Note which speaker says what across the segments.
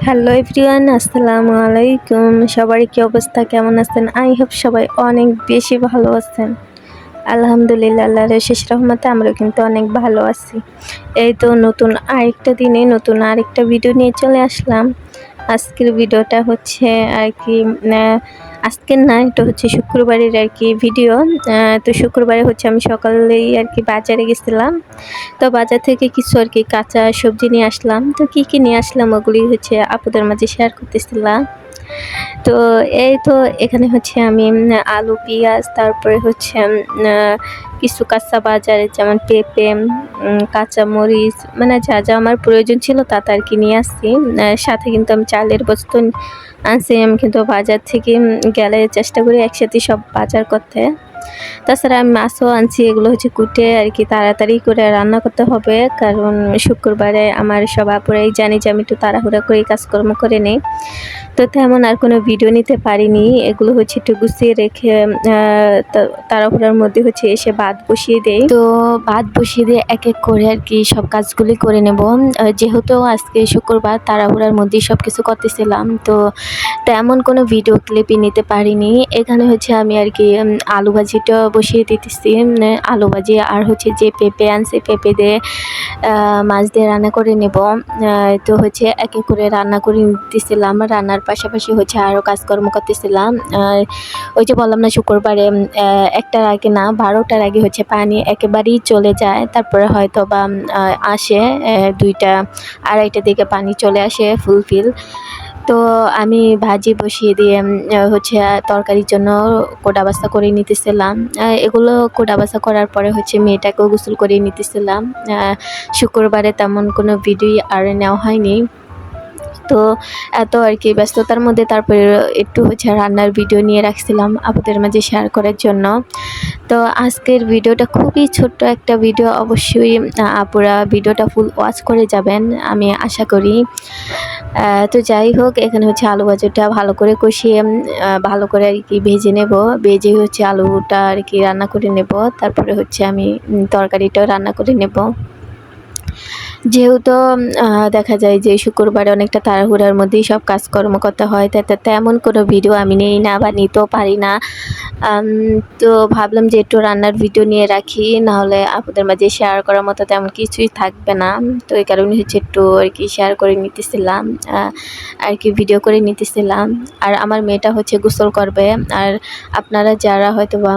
Speaker 1: Hello everyone, আসসালামু আলাইকুম। সবার কি অবস্থা, কেমন আছেন? আই হোপ সবাই অনেক বেশি ভালো আছেন। আলহামদুলিল্লাহ, আল্লাহর শেষ রহমতে আমরা কিন্তু অনেক ভালো আছি। এই তো নতুন আরেকটা দিনে নতুন আরেকটা ভিডিও নিয়ে চলে আসলাম। আজকের ভিডিওটা হচ্ছে আর কি আজকের না, এটা হচ্ছে শুক্রবারের আর কি ভিডিও। তো শুক্রবারে হচ্ছে আমি সকালেই আর কি বাজারে গেছিলাম। তো বাজার থেকে কিছু আর কি কাঁচা সবজি নিয়ে আসলাম। তো কি নিয়ে আসলাম ওগুলি হচ্ছে আপুদের মাঝে শেয়ার করতেছিলাম। তো এই তো এখানে হচ্ছে আমি আলু, পেঁয়াজ, তারপরে হচ্ছে কিছু কাঁচা বাজারে যেমন পেঁপে, কাঁচামরিচ, মানে যা আমার প্রয়োজন ছিল তা আর কি নিয়ে আসছি। সাথে কিন্তু আমি চালের বস্তু আনছি। আমি কিন্তু বাজার থেকে গেলে চেষ্টা করি একসাথে সব বাজার করতে। তাছাড়া আমি মাছও আনছি, এগুলো হচ্ছে কুটে আর কি তাড়াতাড়ি করে রান্না করতে হবে, কারণ শুক্রবারে আমার সব আপুরাই জানি যে আমি একটু তাড়াহুড়া করে কাজকর্ম করে নিই। তো তেমন আর কোনো ভিডিও নিতে পারিনি। এগুলো হচ্ছে একটু গুছিয়ে রেখে তাড়াহুড়ার মধ্যে হচ্ছে এসে ভাত বসিয়ে দেই। তো ভাত বসিয়ে দিয়ে এক এক করে আর কি সব কাজগুলি করে নেব। যেহেতু আজকে শুক্রবার, তাড়াহুড়ার মধ্যেই সব কিছু করতেছিলাম, তো তেমন কোনো ভিডিও ক্লিপই নিতে পারিনি। এখানে হচ্ছে আমি আর কি আলু ভাজিটা বসিয়ে দিতেছি। আলু ভাজি আর হচ্ছে যে পেঁপে আনছি, পেঁপে দিয়ে মাছ দিয়ে রান্না করে নেব। তো হচ্ছে এক এক করে রান্না করে নিতেছিলাম। রান্নার পাশাপাশি হচ্ছে আরও কাজকর্ম করতেছিলাম। ওই যে বললাম না, শুক্রবারে 1টার আগে না 12টার আগে হচ্ছে পানি একেবারেই চলে যায়। তারপরে হয়তো বা আসে 2টা 2:30টার দিকে পানি চলে আসে ফুলফিল। তো আমি ভাজি বসিয়ে দিয়ে হচ্ছে তরকারির জন্য কোটা বাছা করে নিতেছিলাম। এগুলো কোটা বাছা করার পরে হচ্ছে মেয়েটাকেও গোসল করে নিতেছিলাম। শুক্রবারে তেমন কোনো ভিডিও আর নেওয়া হয়নি। তো এত আর কি ব্যস্ততার মধ্যে তারপরে একটু হচ্ছে রান্নার ভিডিও নিয়ে রাখছিলাম আপুদের মাঝে শেয়ার করার জন্য। তো আজকের ভিডিওটা খুবই ছোট্ট একটা ভিডিও, অবশ্যই আপুরা ভিডিওটা ফুল ওয়াচ করে যাবেন আমি আশা করি। তো যাই হোক, এখানে হচ্ছে আলু ভাজাটা ভালো করে কষিয়ে ভালো করে আর কি ভেজে নেব। ভেজে হচ্ছে আলুটা আর কি রান্না করে নেব। তারপরে হচ্ছে আমি তরকারিটাও রান্না করে নেব। যেহেতু দেখা যায় যে শুক্রবারে অনেকটা তাড়াহুড়ার মধ্যেই সব কাজকর্ম করতে হয়, তাই তেমন কোনো ভিডিও আমি নেই না বা নিতেও পারি না। তো ভাবলাম যে একটু রান্নার ভিডিও নিয়ে রাখি, নাহলে আপনাদের মাঝে শেয়ার করার মতো তেমন কিছুই থাকবে না। তো এই কারণে হচ্ছে একটু আর কি শেয়ার করে নিতেছিলাম, আর কি ভিডিও করে নিতেছিলাম। আর আমার মেয়েটা হচ্ছে গোসল করবে। আর আপনারা যারা হয়তো বা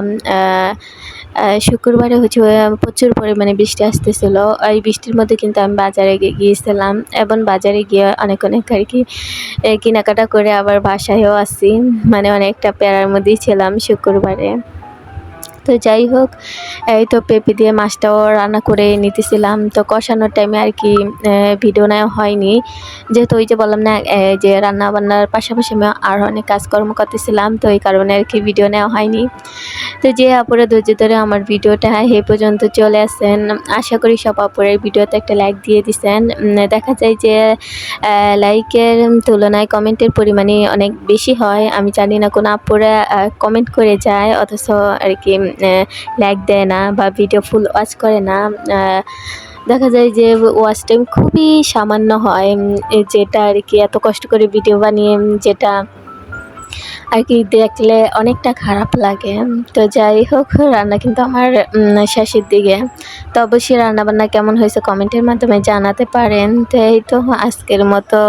Speaker 1: শুক্রবারে হচ্ছে প্রচুর পরিমাণে বৃষ্টি আসতেছিল। এই বৃষ্টির মধ্যে কিন্তু আমি বাজারে গিয়েছিলাম, এবং বাজারে গিয়ে অনেক আর কি কেনাকাটা করে আবার বাসায়ও আসি। মানে অনেকটা প্যারার মধ্যেই ছিলাম শুক্রবারে। তো যাই হোক, এই তো পেঁপে দিয়ে মাছটাও রান্না করে নিতেছিলাম। তো কষানোর টাইমে আর কি ভিডিও নেওয়া হয়নি, যেহেতু ওই যে বললাম না যে রান্না বান্নার পাশাপাশি আমি আরও অনেক কাজকর্ম করতেছিলাম, তো এই কারণে আর কি ভিডিও নেওয়া হয়নি। তো যে আপুরা ধৈর্য ধরে আমার ভিডিওটা এই পর্যন্ত চলে আসেন, আশা করি সব আপুরা ভিডিওতে একটা লাইক দিয়ে দিছেন। দেখা যায় যে লাইকের তুলনায় কমেন্টের পরিমাণই অনেক বেশি হয়। আমি জানি না কোন আপুরা কমেন্ট করে যায় অথচ আর কি লাইক দেয় না বা ভিডিও ফুল ওয়াচ করে না। দেখা যায় যে ওয়াচ টাইম খুবই সামান্য হয়, যেটা আর কি এত কষ্ট করে ভিডিও বানিয়ে যেটা আর কি দেখলে অনেকটা খারাপ লাগে। তো যাই হোক, রান্না কিন্তু আমার শেষের দিকে। তো অবশ্যই রান্নাবান্না কেমন হয়েছে কমেন্টের মাধ্যমে জানাতে পারেন। তো এই তো আজকের মতো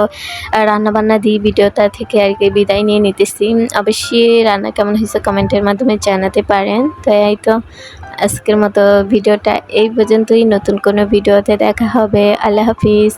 Speaker 1: রান্নাবান্না দিয়ে ভিডিওটা থেকে আর কি বিদায় নিয়ে নিতেছি। অবশ্যই রান্না কেমন হয়েছে কমেন্টের মাধ্যমে জানাতে পারেন। তো এই তো আজকের মতো ভিডিওটা এই পর্যন্তই। নতুন কোনো ভিডিওতে দেখা হবে। আল্লাহ হাফিজ।